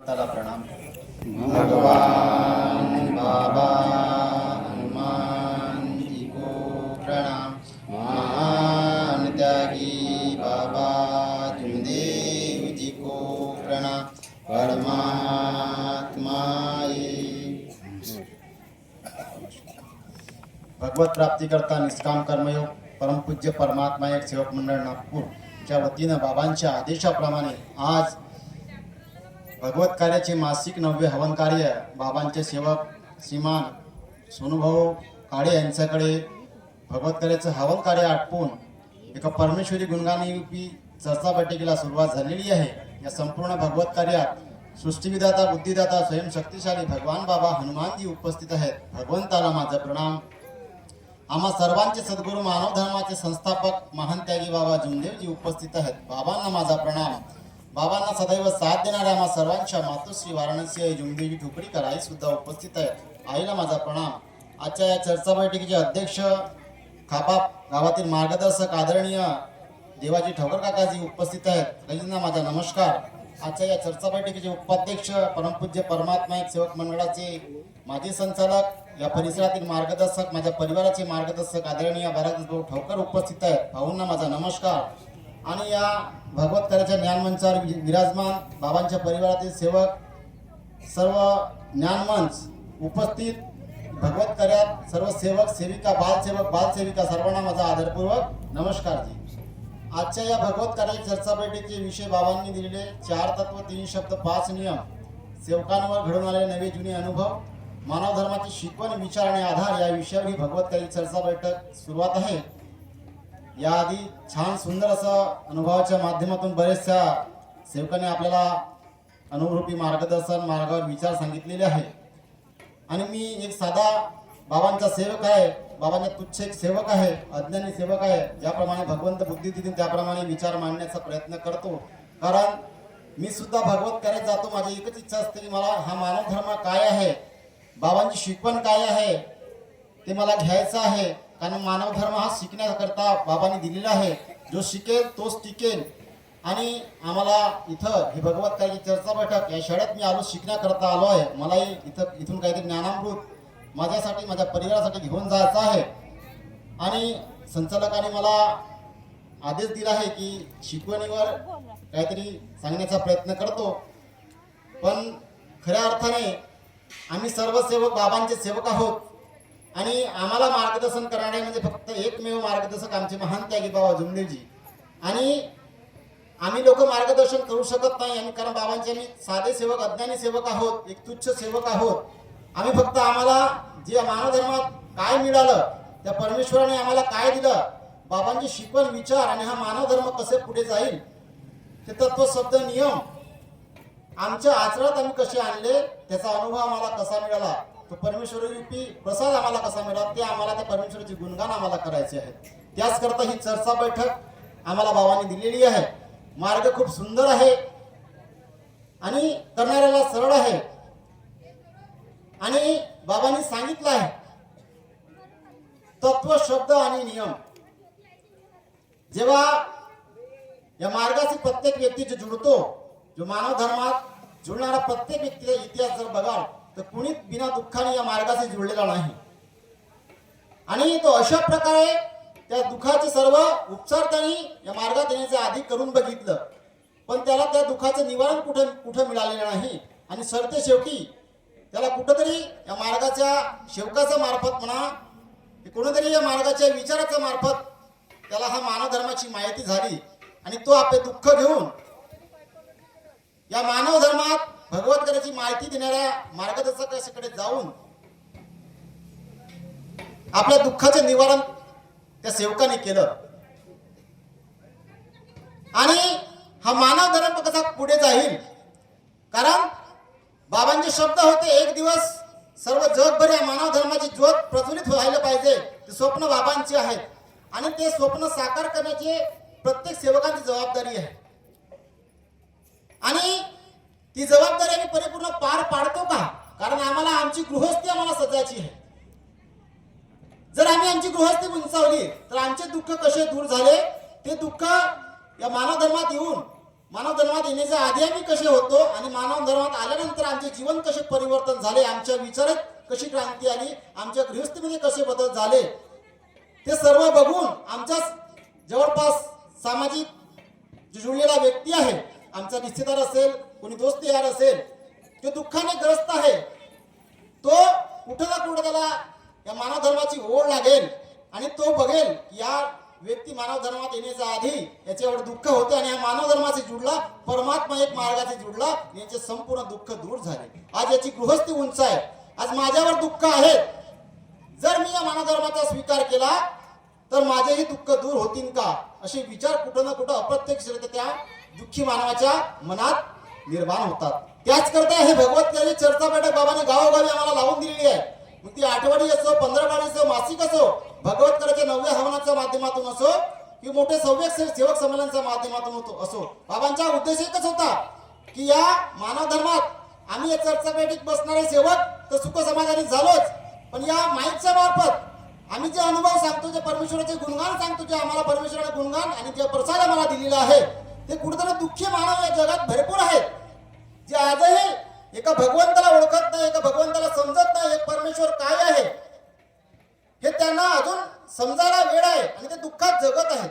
त्याला प्रणाम. भगवान बाबा हनुमान जी को प्रणाम. महान त्यागी बाबा जुमदेव जी को प्रणाम. परमात्मा भगवत प्राप्ती करता निष्काम कर्मयोग परमपूज्य परमात्मा एक सेवक मंडळ नागपूरच्या वतीनं बाबांच्या आदेशाप्रमाणे आज भगवत कार्याचे मासिक 9वे हवन कार्य बाबांचे सेवक श्रीमान सोनूभाऊ काळे यांच्याकडे भगवत कार्याचं हवन कार्य आटपून एका परमेश्वरी गुणगानरूपी चर्चा बैठकीला सुरुवात झालेली आहे. या संपूर्ण भगवत कार्यात सृष्टीविधाता बुद्धिदाता स्वयंशक्तिशाली भगवान बाबा हनुमानजी उपस्थित आहेत. भगवंताला माझा प्रणाम. आम्हा सर्वांचे सद्गुरू मानव धर्माचे संस्थापक महान त्यागी बाबा जुमदेवजी उपस्थित आहेत. बाबांना माझा प्रणाम. बाबांना सदैव साथ देणाऱ्या आम्हा सर्वांच्या मातोश्री वाराणसी आई जुमदेवी ठोकरीकर आई सुद्धा उपस्थित आहेत. आईला माझा प्रणाम. आजच्या या चर्चा बैठकीचे अध्यक्ष खापा गावातील मार्गदर्शक आदरणीय देवाजी ठोकर काकाजी उपस्थित आहेत. त्यांना माझा नमस्कार. आजच्या या चर्चा बैठकीचे उपाध्यक्ष परमपूज्य परमात्मा एक सेवक मंडळाचे माजी संचालक, या परिसरातील मार्गदर्शक, माझ्या परिवाराचे मार्गदर्शक आदरणीय भारतभाऊ ठोकर उपस्थित आहेत. भाऊंना माझा नमस्कार. आणि या भगवत कार्याच्या ज्ञानमंचावर विराजमान बाबांच्या परिवारातील सेवक, सर्व ज्ञानमंच उपस्थित भगवत कार्यात सर्व सेवक सेविका, बालसेवक बालसेविका सर्वांना माझा आदरपूर्वक नमस्कार जी. आजच्या या भगवत कार्याची चर्चा बैठकीचे विषय बाबांनी दिलेले 4 तत्व 3 शब्द 5 नियम, सेवकांवर घडून आलेले नवे जुने अनुभव, मानव धर्माची शिकवण, विचार आणि आधार या विषयावर ही भगवत कार्याची चर्चा बैठक सुरुवात आहे. याआधी छान सुंदर असं अनुभवाच्या माध्यमातून बरेचशा सेवकांनी आपल्याला अनुभवरूपी मार्गदर्शन मार्गावर विचार सांगितलेले आहे. आणि मी एक साधा बाबांचा सेवक आहे, बाबांचा तुच्छ एक सेवक आहे, अज्ञानी सेवक आहे. ज्याप्रमाणे भगवंत बुद्धी देतील त्याप्रमाणे विचार मांडण्याचा प्रयत्न करतो. कारण मी सुद्धा भगवत कार्यात जातो. माझी एकच इच्छा असते की मला हा मानव धर्म काय आहे, बाबांची शिकवण काय आहे ते मला घ्यायचं आहे. कारण मानव धर्म हा शिकण्याकरता बाबांनी दिलेला आहे. जो शिकेल तोच टिकेल. आणि आम्हाला इथं ही भगवत कार्याची चर्चा बैठक या शाळेत मी आलो, शिकण्याकरता आलो आहे. मलाही इथून काहीतरी ज्ञानामृत माझ्यासाठी, माझ्या परिवारासाठी घेऊन जायचं आहे. आणि संचालकाने मला आदेश दिला आहे की शिकवणीवर काहीतरी सांगण्याचा प्रयत्न करतो. पण खऱ्या अर्थाने आम्ही सर्व सेवक बाबांचे सेवक आहोत. आणि आम्हाला मार्गदर्शन करणारे म्हणजे फक्त एकमेव मार्गदर्शक आमचे महान त्यागी बाबा जुमदेवजी. आणि आम्ही लोक मार्गदर्शन करू शकत नाही. आणि कारण बाबांचे आम्ही साधे सेवक, अज्ञानी सेवक आहोत, एक तुच्छ सेवक आहोत. आम्ही फक्त आम्हाला जे मानव धर्मात काय मिळालं, त्या परमेश्वराने आम्हाला काय दिलं, बाबांची शिकवण, विचार आणि हा मानव धर्म कसे पुढे जाईल ते तत्व, शब्द, नियम आमच्या आचरणात आम्ही कसे आणले, त्याचा अनुभव आम्हाला कसा मिळाला, तो परमेश्वरूपी प्रसाद आम्हाला कसा मिळाला, ते आम्हाला त्या परमेश्वराचे गुणगान आम्हाला करायचे आहेत. त्याच करता ही चर्चा बैठक आम्हाला बाबांनी दिलेली आहे. मार्ग खूप सुंदर आहे आणि करणाऱ्याला सरळ आहे. आणि बाबांनी सांगितलं आहे तत्व, शब्द आणि नियम. जेव्हा या मार्गाशी प्रत्येक व्यक्ती जो जुळतो, जो मानव धर्मात जुळणारा प्रत्येक व्यक्तीचा इतिहास जर बघाल तर कुणीच बिना दुःखाने या मार्गाशी जुळलेला नाही. आणि तो अशा प्रकारे त्या दुःखाचे सर्व उपचार त्यांनी या मार्गात येण्याच्या आधी करून बघितलं. पण त्याला त्या दुःखाचं निवारण कुठं मिळालेलं नाही. आणि सरते शेवटी त्याला कुठंतरी या मार्गाच्या सेवकाच्या मार्फत म्हणा, कोणीतरी या मार्गाच्या विचाराच्या मार्फत त्याला हा मानव धर्माची माहिती झाली. आणि तो आपले दुःख घेऊन या मानव धर्मात भगवत कार्याची माहिती देणाऱ्या मार्गदर्शकाकडे जाऊन आपल्या दुःखाचे निवारण त्या सेवकाने केलं. आणि हा मानव धर्म कसा पुढे जाईल, कारण बाबांचे शब्द होते, एक दिवस सर्व जगभर या मानव धर्माची ज्योत प्रज्वलित व्हायला पाहिजे. ते स्वप्न बाबांचे आहेत. आणि ते स्वप्न साकार करण्याची प्रत्येक सेवकाची जबाबदारी आहे. आणि ती जबाबदारी आम्ही परिपूर्ण पार पाडतो का? कारण आम्हाला आमची गृहस्थी आम्हाला सजायची आहे. जर आम्ही आमची गृहस्थी उंचावली तर आमचे दुःख कसे दूर झाले, ते दुःख या मानव धर्मात येऊन मानव धर्मात येण्याच्या आधी आम्ही कसे होतो आणि मानव धर्मात आल्यानंतर आमचे जीवन कसे परिवर्तन झाले, आमच्या विचारात कशी क्रांती आली, आमच्या गृहस्थीमध्ये कसे बदल झाले, ते सर्व बघून आमच्या जवळपास सामाजिक जो जुळलेला व्यक्ती आहे, आमचा रिश्तेदार असेल, कोणी दोस्त यार असेल, तो दुःखाने ग्रस्त आहे, तो कुठे ना कुठे त्याला या मानव धर्माची ओढ लागेल आणि तो बघेल की या व्यक्ती मानव धर्मात येण्याच्या आधी याचे एवढं दुःख होते आणि या मानव धर्माशी जुडला, परमात्मा एक मार्गाशी जुडला, याचे संपूर्ण दुःख दूर झाले. आज याची गृहस्थी उंच आहे. आज माझ्यावर दुःख आहे, जर मी या मानव धर्माचा स्वीकार केला तर माझेही दुःख दूर होतील का, असे विचार कुठं ना कुठं अप्रत्यक्षरित्या त्या दुःखी मानवाच्या मनात निर्माण होतात. त्याच करता हे भगवत चर्चा बैठक बाबांनी गावोगावी आम्हाला लावून दिलेली आहे. मग ती आठवडी असो, 15 असो, मासिक असो, भगवत कराच्या 9व्या हवनाच्या माध्यमातून असो की मोठे सेवक संमेलनाच्या माध्यमातून असो, बाबांचा उद्देश एकच होता की या मानव धर्मात आम्ही या चर्चा बैठक बसणारे सेवक तर सुख समाधानी झालोच, पण या माईकच्या मार्फत आम्ही जे अनुभव सांगतो, जे परमेश्वराचे गुणगान सांगतो, जे आम्हाला परमेश्वराने गुणगान आणि जे प्रसाद आम्हाला दिलेला आहे, ते कुठेतरी दुःखी मानव या जगात भरपूर आहेत, जे आजही एका भगवंताला ओळखत नाही, एका भगवंताला समजत नाही, एक परमेश्वर काय आहे हे त्यांना अजून समजायला वेळ आहे आणि ते दुःखात जगत आहेत.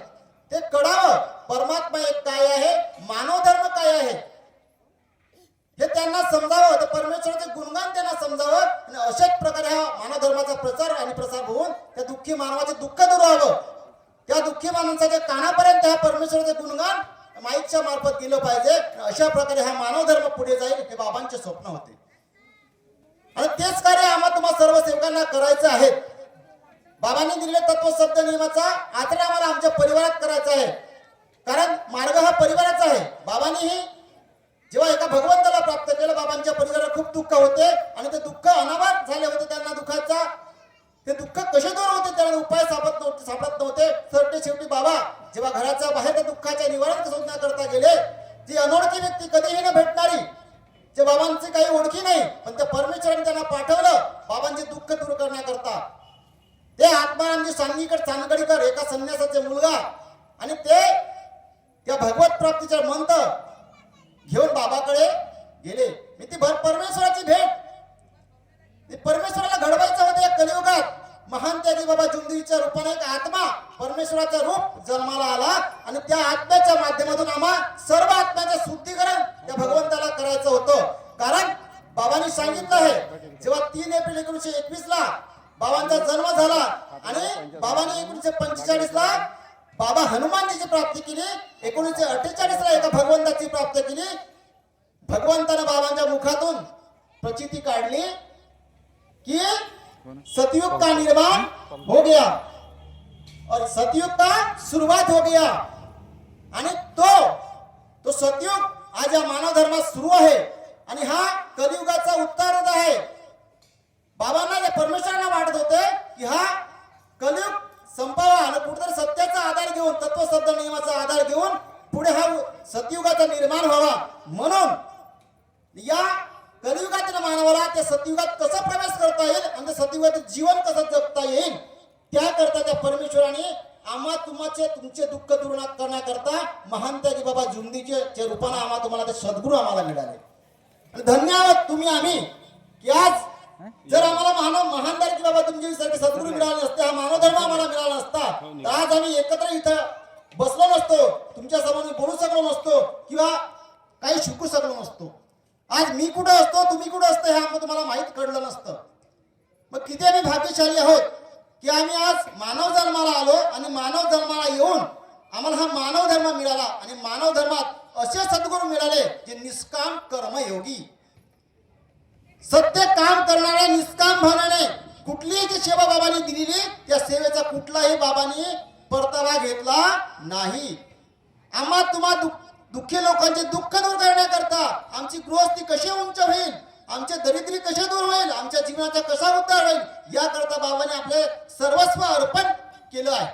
ते कळावं परमात्मा एक काय आहे, मानव धर्म काय आहे हे त्यांना समजावं, तर परमेश्वराचे गुणगान त्यांना समजावं आणि अशाच प्रकारे हा मानव धर्माचा प्रचार आणि प्रसार होऊन त्या दुःखी मानवाचे दुःख दूर व्हावं. त्या दुःखी माणसाच्या कानापर्यंत हा परमेश्वराचे गुणगान माईकच्या मार्फत गेलं पाहिजे. अशा प्रकारे हा मानव धर्म पुढे जाईल हे बाबांचे स्वप्न होते आणि तेच कार्य आम्हाला तुम्हा सर्व सेवकांना करायचं आहे. बाबांनी दिलेले तत्व शब्द नियमाचा आचरण आम्हाला आमच्या परिवारात करायचा आहे, कारण मार्ग हा परिवाराचा आहे. बाबांनीही जेव्हा एका भगवंताला प्राप्त केलं, बाबांच्या परिवारात खूप दुःख होते आणि ते दुःख अनावर झाले होते. त्यांना दुःखाचा ते दुःख कसे दूर होते त्यांना उपाय सापडत नव्हते. तर शेवटी बाबा जेव्हा घराच्या बाहेर त्या दुःखाच्या निवारण शोधण्याकरता गेले, जी अनोळखी व्यक्ती कधीही न भेटणारी, जे बाबांची काही ओळखी नाही, पण त्या परमेश्वराने त्यांना पाठवलं बाबांचे दुःख दूर करण्याकरता. ते आत्मारामजी चांदगडीकर एका संन्यासाचे मुलगा आणि ते त्या भगवत प्राप्तीचा मंत्र घेऊन बाबाकडे गेले. मी ती परमेश्वराची भेट, परमेश्वराला घडवायचं होतं या कलियुगात. महान त्यागी बाबा जुंदीच्या रूपाने एक आत्मा परमेश्वराचा रूप जन्माला आला आणि त्या आत्म्याच्या माध्यमातून आम्हा सर्व आत्म्याचे शुद्धीकरण त्या भगवंताला करायचं होतं. कारण बाबांनी सांगितलं आहे, जेव्हा 3 एप्रिल 1921 ला बाबांचा जन्म झाला आणि बाबांनी 1945 ला बाबा हनुमानजीची प्राप्ती केली, 1948 ला एका भगवंताची प्राप्त केली. भगवंताने बाबांच्या मुखातून प्रचिती काढली कि सतयुग का निर्माण हो गया और सतयुग का शुरुआत हो गया. आणि तो सतयुग आज या मानव धर्मात सुरू आहे आणि हा कलियुगाचा उत्तरार्ध आहे. बाबांना या परमेश्वरांना वाटत होते की हा कलियुग संपावा आणि कुठेतरी सत्याचा आधार घेऊन, तत्वशब्द नियमाचा आधार घेऊन पुढे हा सतयुगाचा निर्माण व्हावा. म्हणून या कलियुगातील मानवाला त्या सतयुगात कसा प्रवेश करता येईल आणि सतयुगातील जीवन कसं जगता येईल, त्याकरता त्या परमेश्वराने आम्हा तुमचे दुःख दूर करण्याकरता महान त्यागी बाबा जुंदीचे रूपाने आम्हा तुम्हाला ते सद्गुरू आम्हाला मिळाले. आणि धन्यवाद तुम्ही आम्ही की आज जर आम्हाला महानदार की बाबा तुमच्यासारखे सद्गुरू मिळाले नसते, हा मानव धर्म आम्हाला मिळाला नसता, तर आज आम्ही एकत्र इथं बसलो नसतो, तुमच्या समोर बोलू शकलो नसतो किंवा काही शिकू शकलो नसतो. आज मी कुठं असतो, तुम्ही कुठं असतो हे आम्हाला तुम्हाला माहीत कळलं नसतं. मग किती आम्ही भाग्यशाली आहोत की आम्ही आज मानव जन्माला आलो आणि मानव जन्माला येऊन आम्हाला हा मानव धर्म मिळाला. आणि मानव धर्मात असे सद्गुरू मिळाले जे निष्काम कर्मयोगी, सत्य काम करणारे, निष्काम भावनाने कुठलीही जी सेवा बाबांनी दिलेली त्या सेवेचा कुठलाही बाबांनी परतावा घेतला नाही. आम्हा तुम्हा दुःखी लोकांचे दुःख दूर करण्याकरता आमची गृहस्थी कशी उंच होईल, आमचे दरिद्री कसे दूर होईल, आमच्या जीवनाचा कसा उद्धार होईल, याकरता बाबांनी आपले सर्वस्व अर्पण केलं आहे.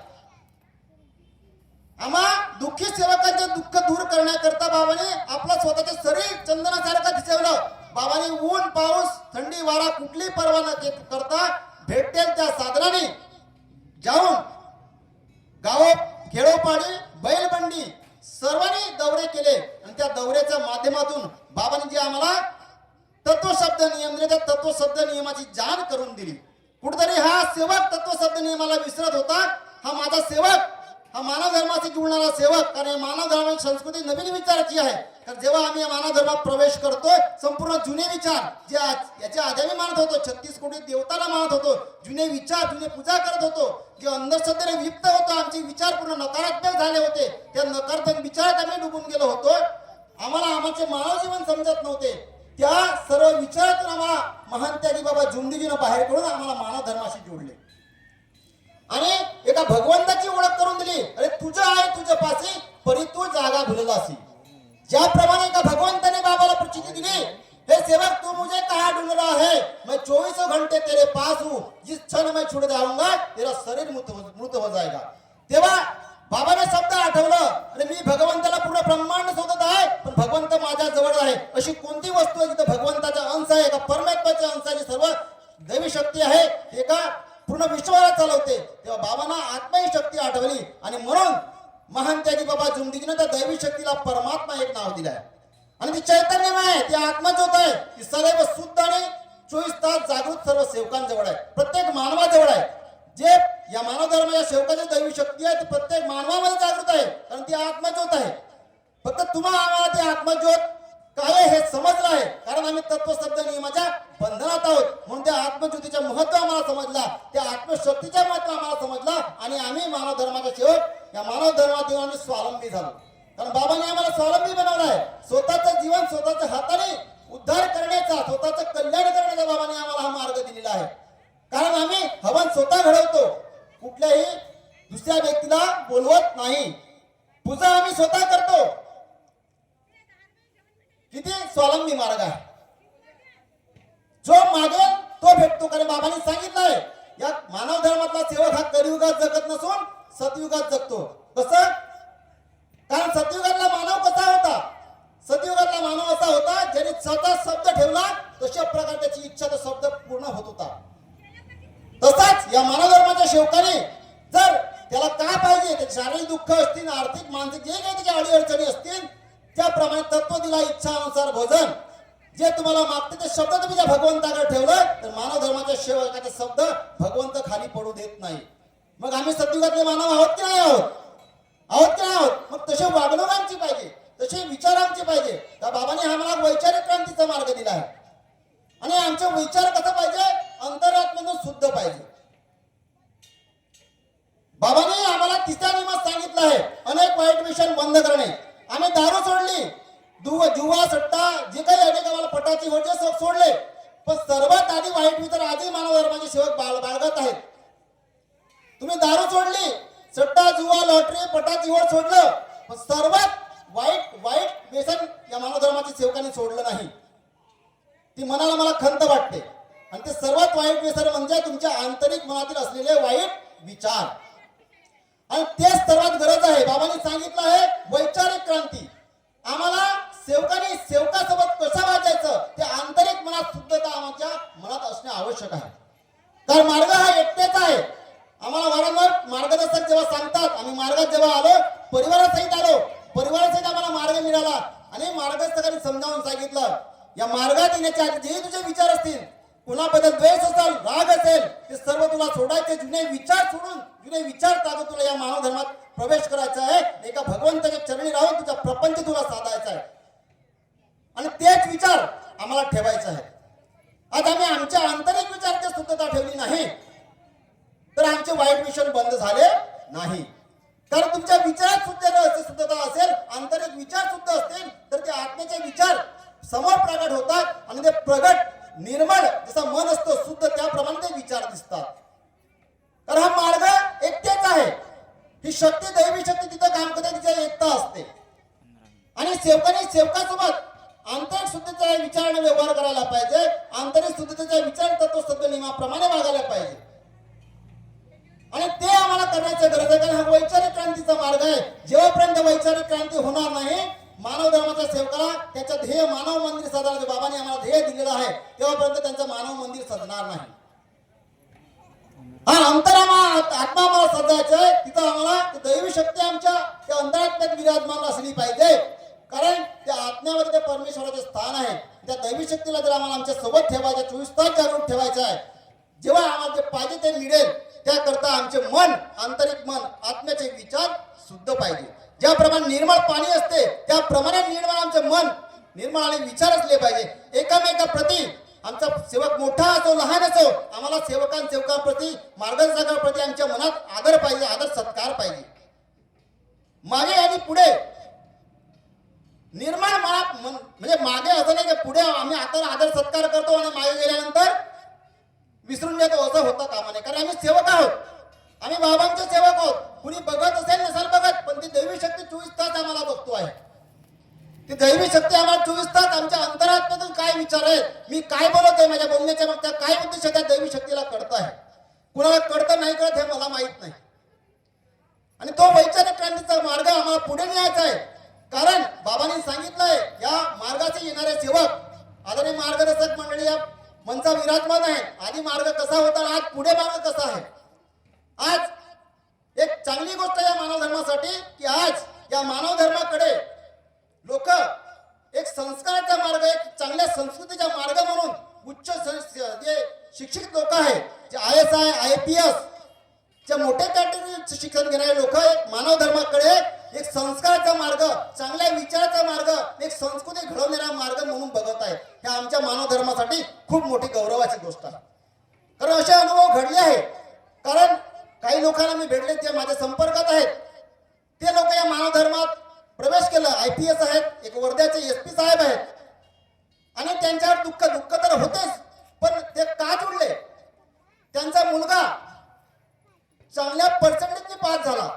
आम्हा दुःखी सेवकांचे दुःख दूर करण्याकरता बाबांनी आपलं स्वतःचे शरीर चंदनासारखं दिसवलं. बाबांनी ऊन पाऊस थंडी वारा कुठली पर्वा न करता भेटेल त्या साधनाने जाऊन गाव खेडोपाडी बैलबंडी सर्वांनी दौरे केले आणि त्या दौऱ्याच्या माध्यमातून बाबांनी जे आम्हाला तत्वशब्द नियम दिले, त्या तत्वशब्द नियमाची जाण करून दिली. कुठेतरी हा सेवक तत्वशब्द नियमाला विसरत होता. हा माझा सेवक, हा मानव धर्माशी जुळणारा सेवक, कारण मानव धर्माची संस्कृती नवीन विचाराची आहे. कारण जेव्हा आम्ही मानव धर्मात प्रवेश करतोय, संपूर्ण जुने विचार जे याच्या आधी आम्ही मानत होतो, 36 कोटी देवताला मानत होतो, जुने विचार, जुने पूजा करत होतो, जे अंधश्रद्धेने विप्त होतो, आमचे विचार पूर्ण नकारात्मक झाले होते, त्या नकारात्मक विचारात आम्ही डुबून गेलो होतो. आमचे मानव जीवन समजत नव्हते. त्या सर्व विचारातून आम्हाला महान त्यागी बाबा जुमदिगीनं बाहेर करून आम्हाला मानव धर्माशी जोडले आणि एका भगवंताची ओळख करून दिली. अरे तुझं आहे तुझ्या पाशी, परी तू जागा भुललासी. ज्याप्रमाणे एका भगवंताने बाबाला प्रचिती दिली, हे सेवक तू मुझे कहा ढूंढ रहा है, मैं 24 घंटे तेरे पास हूं, जिस क्षण मैं छुड़ जाऊंगा तेरा शरीर मृत हो जाएगा. तेव्हा बाबाने शब्द आठवलं, आणि मी भगवंताला पूर्ण ब्रह्मांड शोधत आहे, पण भगवंत माझ्या जवळ आहे. अशी कोणती वस्तू आहे जिथे भगवंताचा अंश आहे, एका परमात्म्याचा अंश आहे, सर्व दैवी शक्ती आहे, एका पूर्ण विश्वाला चालवते. तेव्हा बाबांना आत्मा ही शक्ती आठवली आणि म्हणून महान त्यागी बाबा जुमदिगीनं त्या दैवी शक्तीला परमात्मा एक नाव दिलं आहे. आणि ती चैतन्यमय आहे, ती आत्मज्योत आहे, ती सदैव शुद्ध आणि 24 तास जागृत सर्व सेवकांजवळ आहे, प्रत्येक मानवाजवळ आहे. जे या मानव धर्माच्या सेवकाची दैवी शक्ती आहे ती प्रत्येक मानवामध्ये जागृत आहे, कारण ती आत्मज्योत आहे. फक्त तुम्हाला आम्हाला ती आत्मज्योत काय हे समजलं आहे, कारण आम्ही तत्वशब्द नियमाच्या बंधनात आहोत. म्हणून त्या आत्मज्योतीचे महत्व आम्हाला समजला, त्या आत्मशक्तीचे महत्व आम्हाला समजला आणि आम्ही मानव धर्माचे सेवक या मानव धर्मात येऊन आम्ही स्वावलंबी झालो. कारण बाबांनी आम्हाला स्वावलंबी बनवलं आहे. स्वतःचं जीवन स्वतःच्या हाताने उद्धार करण्याचा, स्वतःचं कल्याण करण्याचा बाबांनी आम्हाला हा मार्ग दिलेला आहे. कारण आम्ही हवन स्वतः घडवतो, कुठल्याही दुसऱ्या व्यक्तीला बोलवत नाही. पूजा आम्ही स्वतः करतो. किती स्वावलंबी मार्ग आहे. जो मागेल तो भेटतो. कारण बाबांनी सांगितलंय या मानव धर्मातला सेवक हा कलियुगात जगत नसून सतयुगात जगतो. कसं? कारण सतयुगातला मानव कसा होता? सतयुगातला मानव असा होता ज्याने स्वतः शब्द ठेवला, तशा प्रकारे त्याची इच्छा तो शब्द पूर्ण होत होता. तसाच या मानव धर्माच्या सेवकाने जर त्याला काय पाहिजे, ते शारीरिक दुःख असतील, आर्थिक मानसिक जे काही त्याच्या अडीअडचणी असतील, त्याप्रमाणे तत्व दिला, इच्छानुसार भोजन, जे तुम्हाला मागते ते शब्द तुम्ही त्या भगवंताकडे ठेवलं तर मानव धर्माच्या सेवकाचे शब्द भगवंत खाली पडू देत नाही. मग आम्ही सतयुगातले मानव आहोत की नाही आहोत? आहोत की नाही आहोत? मग तसे वागणूक आमची पाहिजे, तसे विचार आमचे पाहिजे. त्या बाबांनी आम्हाला वैचारिक क्रांतीचा मार्ग दिला आहे. आणि आमचे विचार कसं पाहिजे? अंतरात्म्यातून शुद्ध पाहिजे. बाबांनी आम्हाला तिसऱ्या नियमात सांगितलं आहे, अनेक वाईट व्यसन बंद करणे. आम्ही दारू सोडली, जुवा सट्टा जे काही अनेक आम्हाला पटाची वजह सोडले, पण सर्वात आधी वाईट विचार आधी मानव धर्माचे सेवक बाळगत आहेत. तुम्ही दारू सोडली, सट्टा, जुवा, लॉटरी, पटाची ओढ सोडलं, पण सर्वात वाईट व्यसन या मानव धर्माच्या सेवकांनी सोडलं नाही. ती मनाला मला खंत वाटते. आणि ते सर्वात वाईट व्यसन म्हणजे तुमच्या आंतरिक मनातील असलेले वाईट विचार. आणि तेच सर्वात गरज आहे. बाबांनी सांगितलं आहे वैचारिक क्रांती. आम्हाला सेवकांनी सेवकासोबत कसं वागायचं, ते आंतरिक मनात शुद्धता आमच्या मनात असणे आवश्यक आहे. कारण मार्ग हा एकटेच आहे. आम्हाला वारंवार मार्गदर्शक जेव्हा सांगतात, आम्ही मार्गात जेव्हा आलो, परिवारासहित आलो, परिवारासहित आम्हाला मार्ग मिळाला आणि मार्गदर्शकांनी समजावून सांगितलं, या मार्गात येण्याच्या आधी जे तुझे विचार असतील, कुणाबद्दल द्वेष असेल, राग असेल, ते सर्व तुला सोडायचे. जुने विचार सोडून जुने विचार टाकून तुला या मानव धर्मात प्रवेश करायचा आहे. एका भगवंताच्या चरणी राहून तुझा प्रपंच तुला साधायचा आहे आणि तेच विचार आम्हाला ठेवायचे आहेत. आज आम्ही आमच्या आंतरिक विचाराची शुद्धता ठेवली नाही तर आमचे वाईट मिशन बंद झाले नाही. कारण तुमच्या विचारात शुद्धता असेल, आंतरिक विचार शुद्ध असतील, तर ते आत्म्याचे विचार समोर प्रगट होतात आणि ते प्रगट निर्मळ जसा मन असतो शुद्ध, त्याप्रमाणे ते विचार दिसतात. तर हा मार्ग एकटेच आहे. ही शक्ती, दैवी शक्ती तिथं काम करते, तिच्या एकता असते. आणि सेवकाने सेवकासोबत आंतरिक शुद्धतेच्या विचाराने व्यवहार करायला पाहिजे. आंतरिक शुद्धतेच्या विचार तत्वशब्द नियमाप्रमाणे वागायला पाहिजे. आणि ते आम्हाला करण्याची गरज आहे. कारण हा वैचारिक क्रांतीचा मार्ग आहे. जेव्हापर्यंत वैचारिक क्रांती होणार नाही, मानव धर्माच्या सेवकाला त्याचं ध्येय मानव मंदिर साधण्याचे बाबांनी आम्हाला ध्येय दिलेलं आहे, तेव्हापर्यंत त्यांचं मानव मंदिर सजणार नाही. हा आत्मा आम्हाला सजायचा आहे, तिथं आम्हाला दैवी शक्ती आमच्या त्या अंतरात्म्यात विराजमान असली पाहिजे. कारण त्या आत्म्यामध्ये त्या परमेश्वराचे स्थान आहे. त्या दैवी शक्तीला जर आम्हाला आमच्या सोबत ठेवायचं, 24 तास जागरूक ठेवायचं आहे. जेव्हा आम्हाला जे पाहिजे ते मिळेल, त्याकरता आमचे मन, आंतरिक मन, आत्म्याचे विचार शुद्ध पाहिजे. ज्याप्रमाणे निर्मळ पाणी असते त्याप्रमाणे निर्मळ आमचे मन, निर्मळ आणि विचार असले पाहिजे. एकामेकाप्रती आमचा सेवक मोठा असो लहान असो, आम्हाला सेवकांप्रती, मार्गदर्शकांप्रती आमच्या मनात आदर पाहिजे, आदर सत्कार पाहिजे. मागे आणि पुढे निर्माण मनात म्हणजे मागे असं नाही की पुढे आम्ही आता आदर सत्कार करतो आणि मागे गेल्यानंतर विसरून जातो, असं होतं कामा नये. कारण आम्ही सेवक आहोत, आम्ही बाबांचे सेवक आहोत. कुणी बघत असेल नसेल बघत, पण ती दैवी शक्ती 24 तास आम्हाला बघतो आहे. ती दैवी शक्ती आम्हाला 24 तास आमच्या अंतरात्म्यातून काय विचार आहे, मी काय बोलत आहे, माझ्या बोलण्याच्या मागच्या काय उद्देश त्या दैवी शक्तीला कळत आहे. कुणाला कळतं नाही कळत हे मला माहित नाही. आणि तो वैचारिक क्रांतीचा मार्ग आम्हाला पुढे न्यायचा आहे. कारण बाबांनी सांगितलंय या मार्गाचे येणारे सेवक आदरणीय मार्गदर्शक मंडळी या मंचा विराजमान आहे. आधी मार्ग कसा होता, आज पुढे मार्ग कसा आहे. आज एक चांगली गोष्ट या मानव धर्मासाठी की आज या मानव धर्माकडे लोक एक संस्काराचा मार्ग, एक चांगल्या संस्कृतीचा मार्ग म्हणून उच्च जे शिक्षित लोक आहेत, जे ISI IPS च्या मोठ्या कॅटेगरीचे शिक्षण घेणारे लोक एक मानव धर्माकडे एक संस्काराचा मार्ग, चांगल्या विचाराचा मार्ग, एक संस्कृती घडवणारा मार्ग म्हणून बघत आहे. हे आमच्या मानव धर्मासाठी खूप मोठी गौरवाची गोष्ट आहे. कारण असे अनुभव घडले आहे. कारण काही लोकांना मी भेटले, ते माझ्या संपर्कात आहेत, ते लोक या मानव धर्मात प्रवेश केला. IPS आहेत, एक वर्ध्याचे SP साहेब आहेत, आणि त्यांच्यावर दुःख तर होतेच, पण ते का जुळले. त्यांचा मुलगा चांगल्या पर्सेंटेजने पास झाला.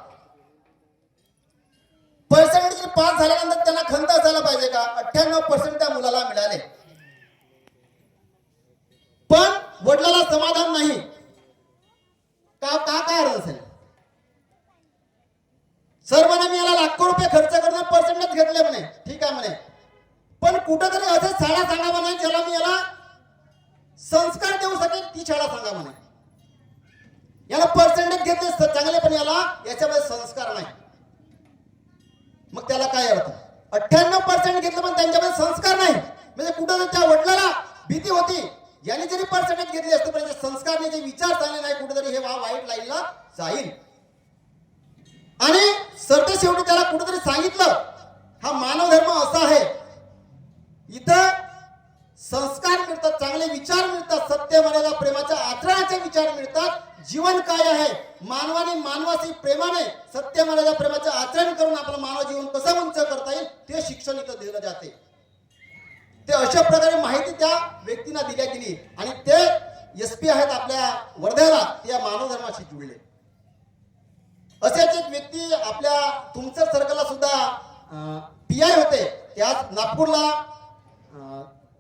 पर्सेंटेज पास झाल्यानंतर त्यांना खंत असायला पाहिजे का, 98% त्या मुलाला मिळाले, पण वडिलांना समाधान नाही. का काय अर्थ असेल. सर म्हणे मी याला लाखो रुपये खर्च करून पर्सेंटेज घेतले म्हणे, ठीक आहे म्हणे, पण कुठंतरी असे शाळा सांगा म्हणे ज्याला मी याला संस्कार देऊ शकेल, ती शाळा सांगा म्हणे. याला पर्सेंटेज घेतले चांगले, पण याला याच्यामध्ये संस्कार नाही. मग त्याला काय अर्थ. 98% घेतलं पण त्यांच्यामध्ये संस्कार नाही, म्हणजे कुठं त्या वडिलाला भीती होती, याने जरी पर्सेंटेज घेतली असते पण संस्कार नाही, जे विचार चांगले नाही, कुठेतरी हे वाईट लाईनला जाईल. आणि सरते शेवटी त्याला कुठेतरी सांगितलं हा मानव धर्म असा आहे, इथं संस्कार मिळतात, चांगले विचार मिळतात, सत्य मर्यादा प्रेमाच्या आचरणाचे विचार मिळतात. जीवन काय आहे, मानवाने मानवाशी प्रेमाने सत्य मर्यादा प्रेमाचे आचरण करून आपलं मानव जीवन कसं उंच करता येईल ते शिक्षण इथं दिलं जाते. ते अशा प्रकारे माहिती त्या व्यक्तींना दिल्या गेली आणि ते SP आहेत आपल्या वर्ध्याला, त्या मानव धर्माशी जुळले. असेच एक व्यक्ती आपल्या तुमच्या सर्कलला सुद्धा PI होते, ते आज नागपूरला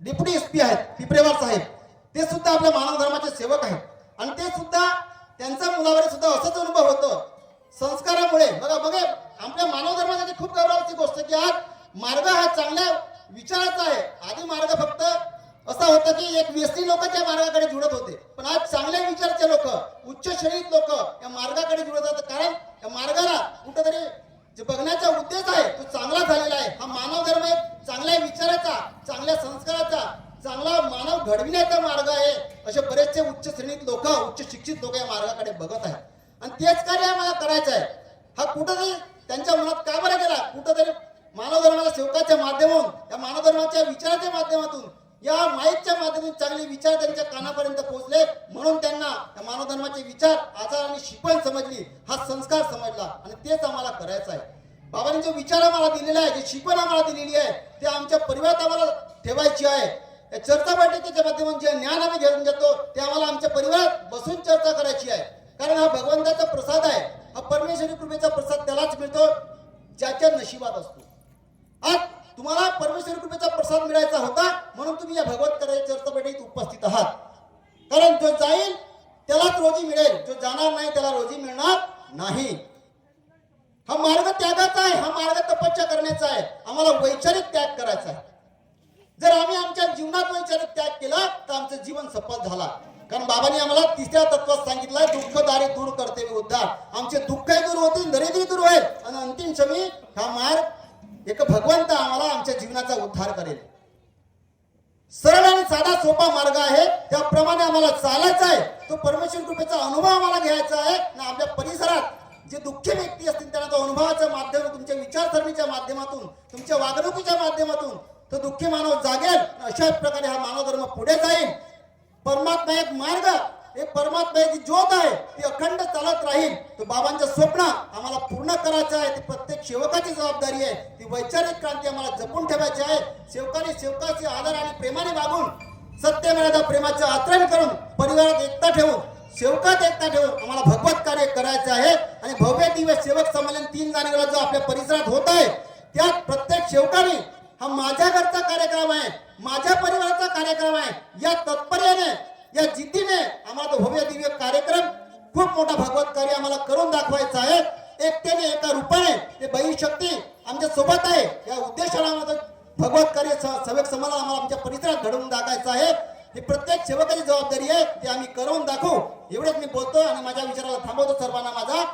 डेप्युटी SP आहेत, पिपरेवार साहेब, ते सुद्धा आपल्या मानव धर्माचे सेवक आहेत. आणि ते सुद्धा त्यांच्या मुलावर सुद्धा असंच अनुभव होतो संस्कारामुळे. बघा आपल्या मानव धर्मासाठी खूप गौरवाची गोष्ट की आज मार्ग हा चांगल्या विचाराचा आहे. आधी मार्ग फक्त असा होता की एक व्यसनी लोक त्या मार्गाकडे जुळत होते, पण आज चांगल्या विचारचे लोक, उच्च श्रेणीत लोक या मार्गाकडे जुळत होतात. कारण या मार्गाला कुठेतरी जे बघण्याचा उद्देश आहे तो चांगला झालेला आहे. हा मानव धर्म एक चांगल्या विचाराचा, चांगल्या संस्काराचा, चांगला मानव घडविण्याचा मार्ग आहे. असे बरेचसे उच्च श्रेणीत लोक, उच्च शिक्षित लोक या मार्गाकडे बघत आहेत आणि तेच कार्य आम्हाला करायचं आहे. हा कुठेतरी त्यांच्या मनात का बरं गेला, कुठेतरी मानव धर्माच्या सेवकाच्या माध्यमातून, या मानव धर्माच्या विचाराच्या माध्यमातून, या माईकच्या माध्यमातून चांगले विचार त्यांच्या कानापर्यंत पोहोचले, म्हणून त्यांना या मानव धर्माचे विचार, आचार आणि शिकवण समजली, हा संस्कार समजला आणि तेच आम्हाला करायचं आहे. बाबांनी जो विचार आम्हाला दिलेला आहे, जी शिकवण आम्हाला दिलेली आहे, ते आमच्या परिवारात आम्हाला ठेवायची आहे. या चर्चा बैठकीच्या माध्यमातून जे ज्ञान आम्ही घेऊन जातो ते आम्हाला आमच्या परिवारात बसून चर्चा करायची आहे. कारण हा भगवंताचा प्रसाद आहे, हा परमेश्वरी कृपेचा प्रसाद त्यालाच मिळतो ज्याच्या नशिबात असतो. आज तुम्हाला परमेश्वरी कृपेचा प्रसाद मिळायचा होता म्हणून तुम्ही या भगवत चर्चा बैठकीत उपस्थित आहात. कारण जो जाईल त्यालाच रोजी मिळेल, जो जाणार नाही त्याला रोजी मिळणार नाही. हा मार्ग त्यागाचा आहे, हा मार्ग तपस्या करण्याचा आहे. आम्हाला वैचारिक त्याग करायचा आहे. जर आम्ही आमच्या जीवनात वैचारिक त्याग केला तर आमचं जीवन सफल झाला. कारण बाबांनी आम्हाला तिसऱ्या तत्वात सांगितलंय, दुःख दारी दूर करते उद्धार. आमचे दुःखही दूर होतील, दरिद्री दूर होईल आणि अंतिम क्षणी हा मार्ग एक भगवंत आम्हाला आमच्या जीवनाचा उद्धार करेल. सरळ आणि साधा सोपा मार्ग आहे, त्याप्रमाणे आम्हाला चालायचा आहे. तो परमेश्वर कृपेचा अनुभव आम्हाला घ्यायचा आहे आणि आपल्या परिसरात जे दुःखी व्यक्ती असतील त्यांना तो अनुभवाच्या माध्यमातून, तुमच्या विचारसरणीच्या माध्यमातून, तुमच्या वागणुकीच्या माध्यमातून तो दुःखी मानव जागेल. अशा प्रकारे हा मानव धर्म पुढे जाईल. परमात्मा एक मार्ग, एक परमात्मा जी ज्योत आहे ती अखंड चालत राहील. तो बाबांचं स्वप्न आम्हाला पूर्ण करायचं आहे. ती प्रत्येक सेवकाची जबाबदारी आहे. ती वैचारिक क्रांती आम्हाला जपून ठेवायची आहे. सेवकाने सेवकाचे आदर आणि प्रेमाने वागून, सत्य मर्यादा प्रेमाचे आचरण करून, परिवारात एकता ठेवून, सेवकात एकता ठेवून आम्हाला भगवत कार्य करायचे आहे. आणि भव्य दिव्य सेवक संमेलन 3 जानेवारीला जो आपल्या परिसरात होत आहे त्यात प्रत्येक सेवकाने हा माझ्या घरचा कार्यक्रम आहे, माझ्या परिवाराचा कार्यक्रम आहे, या तत्पर्याने, या जिद्दीने आम्हाला तो भव्य दिव्य कार्यक्रम, खूप मोठा भगवत कार्य आम्हाला करून दाखवायचा आहे. एकट्याने एका रूपाने ते बाई शक्ती आमच्या सोबत आहे. या उद्देशाला आम्हाला भगवत कार्य सेवक समाज आम्हाला आमच्या परिसरात घडवून दाखवायचं आहे. ही प्रत्येक सेवकाची जबाबदारी आहे, ते आम्ही करून दाखवू. एवढंच मी बोलतो आणि माझ्या विचाराला थांबवतो. सर्वांना माझा